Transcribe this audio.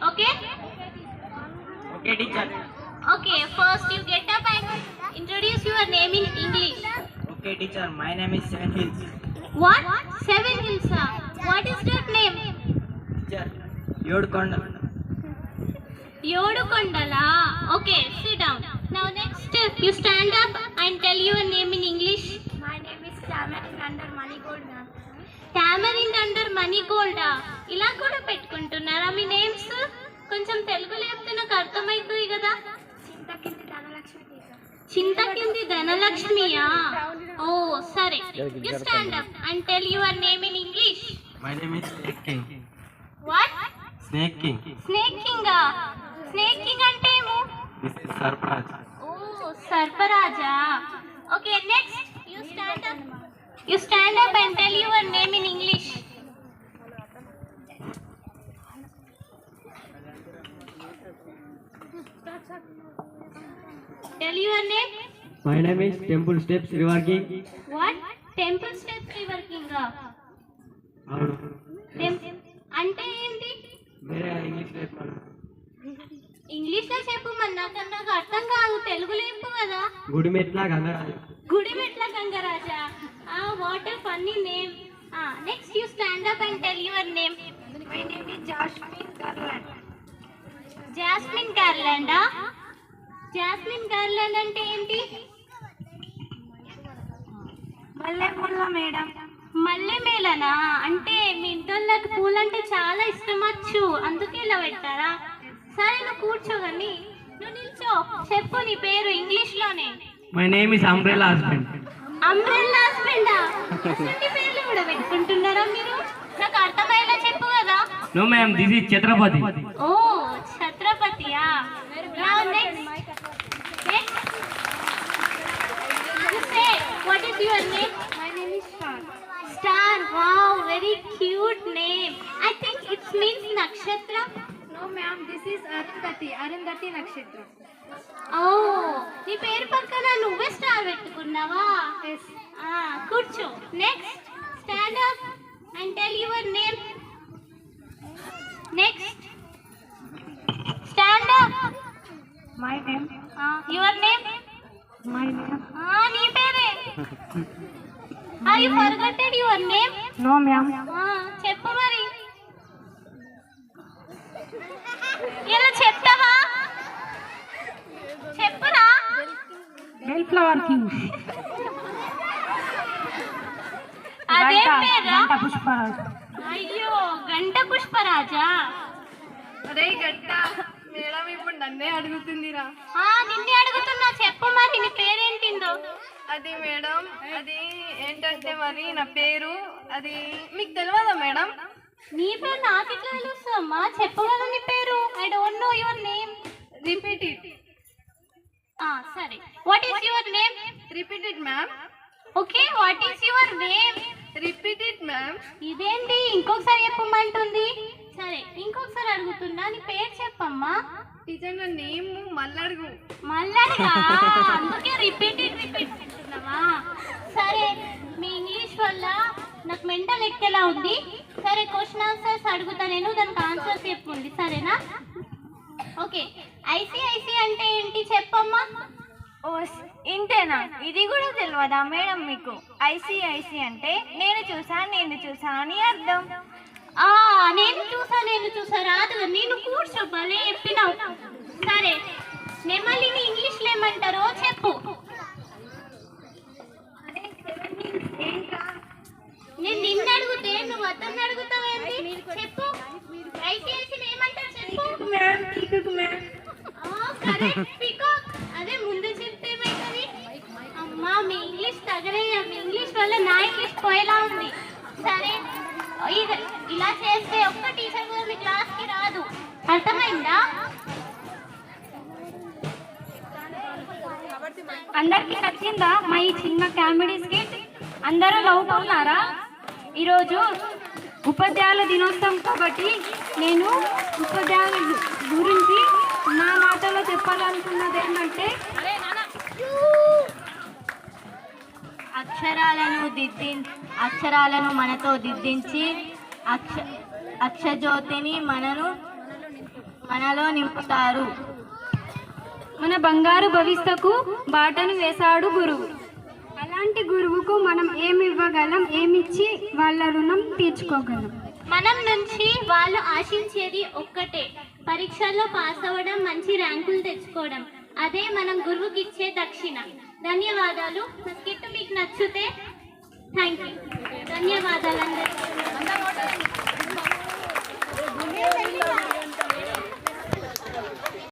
Okay? Okay, teacher. Okay, first you get up and introduce your name in English. Okay, teacher. My name is Seven Hills. What? Seven Hills. What is that name? Teacher, Yodkonda. Yodukondala. Okay, sit down. Now next, you stand up and tell your name in English. My name is Tamarind under Manigold, ma'am. Tamarind under మనీగోల్డా ఇలా కూడా పెట్టుకుంటున్నారా మీ names? కొంచెం తెలుగులో చెప్తే నాకు అర్థమవుతుంది కదా. Chintakindi Dhanalakshmi teacher. Chintakindi ధనలక్ష్మియా? ఓ సరే, you stand up and tell your name in English. My name is Snake King. What? Snake King. Snake కింగా? స్నేక్ కింగ్ అంటే ఏమో? This is Sarparaj. ఓ సర్పరాజా. Okay, next you stand up and tell your name in English. Tell your name. My name is Temple Steps River King. What? Temple Steps River King. అంటే ఏంటి? వేరే English నేర్పాను. English లో చెప్పు, మరి నాకు అర్థం కాదు. తెలుగులో చెప్పు కదా. గుడిమెట్ల గంగరాజు. గుడిమెట్ల గంగరాజా. What a funny name. Next you stand up and tell your name. My name is Jasmine Garland. Jasmine గార్లాండా? జాస్మిన్ గార్లాండ్ అంటే ఏంటి? మల్లెముల్ల మేడం. మల్లె మేళనా? అంటే మీ ఇంటోళ్ళకి పూలంటే చాలా ఇష్టమచ్చు, అందుకే ఇలా పెట్టారా? సరే, నువ్వు కూర్చో కానీ నువ్వు నిల్చో. చెప్పు నీ పేరు ఇంగ్లీష్ లోనే. My name is Umbrella Husband. Umbrella హస్బెండా? అసలు పేర్లు కూడా పెట్టుకుంటున్నారా మీరు? నాకు అర్థమయ్యేలా చెప్పు కదా. No ma'am, this is Chhatrapati. Oh ఛత్రపతియా? Now next. You say, what is your name? My name is Star. Star. Wow, very cute name. I think it means nakshatra. No ma'am, this is Arundhati Nakshatra. Oh, నీ పేరు పక్కన నువ్వే star పెట్టుకున్నావా? Yes. కూర్చో. Next, stand up and tell your name. Next, stand up. My name. Your name. My name. నీ పేరే. Are you forgotten your name? No ma'am. చెప్పు మరి. ఇలా చెప్తావా? చెప్పురా. Bellflower King. అదే పేరా? పుష్పరాజ్. అయ్యో, గంట పుష్పరాజా? అరే గట్ట మేడం ఇప్పుడు నన్నే అడుగుతుందిరా. నిన్నే అడుగుతున్నా. చెప్పు మరి నీ పేరేంటిందో. అది మేడం, అది ఏంటంటే మరి నా పేరు అది మీకు తెలియదా మేడం? నీ పేరు నాకు ఎట్లా తెలుస్తుందమ్మా? చెప్పు కదా నీ పేరు. I don't know your name. Repeat it. సరే, what is your name? Repeat it ma'am. ఓకే, what is your name? Repeat it ma'am. ఇదేంటి ఇంకొకసారి చెప్పమంటుంది? సరే, ఇంకొకసారి అడుగుతున్నా, నీ పేరు చెప్పమ్మా. టీచర్ నా నేమ్ మల్లడుగు. మళ్ళా అందుకే రిపీట్ అంటున్నావా? సరే, మీ ఇంగ్లీష్ వల్ల నాకు మెంటల్ ఎక్కేలా ఉంది. సరే, క్వశ్చన్ ఆన్సర్స్ అడుగుతా నేను, దానికి ఆన్సర్స్ చెప్పుకోండి, సరేనా? ఓకే, ఐసిఐసి అంటే ఏంటి చెప్పమ్మా. ఓ ఇంతేనా? ఇది కూడా తెలియదా మేడం మీకు? ఐసిఐసి అంటే నేను చూసా అని అర్థం. నేను చూసా రాదు. నేను కూర్చో, భలే చెప్పినావు. సరే, నెమలిని ఇంగ్లీష్లో ఏమంటారో చెప్పు. నేను నిన్ను అడిగితే నువ్వు అతన్ని అడుగుతావేంటి? చెప్పు. ఐసిఐసిని ఏమంటారు చెప్పు. Correct, peacock. అదే ముందు చెప్తే ఏమైతుంది? అమ్మా, మీ ఇంగ్లీష్ తగలయ్యా. మీ ఇంగ్లీష్ వల్ల నా ఇంగ్లీష్ పోయేలా ఉంది. సరే, ఇలా చేస్తే ఒక్క టీచర్ కూడా మీ క్లాస్కి రాదు, అర్థమైందా? అందరికి నచ్చిందా మా ఈ చిన్న కామెడీ స్కిట్? అందరూ నవ్వుతున్నారా? ఈరోజు ఉపాధ్యాయుల దినోత్సవం కాబట్టి నేను ఉపాధ్యాయుల గురించి నా మాటలో చెప్పాలనుకున్నది ఏంటంటే, అక్షరాలను మనతో దిద్దించి అక్షజ్యోతిని మనను మనలో నింపుతారు. మన బంగారు భవిష్యత్తుకు బాటను వేశాడు గురువు. అలాంటి గురువుకు మనం ఏమి ఇవ్వగలం, ఏమిచ్చి వాళ్ళ రుణం తీర్చుకోగలం? మనం నుంచి వాళ్ళు ఆశించేది ఒక్కటే, పరీక్షల్లో పాస్ అవ్వడం, మంచి ర్యాంకులు తెచ్చుకోవడం. అదే మనం గురువుకి ఇచ్చే దక్షిణ. ధన్యవాదాలు. నా స్కిట్ మీకు నచ్చితే థ్యాంక్ యూ. ధన్యవాదాలు అందరికీ.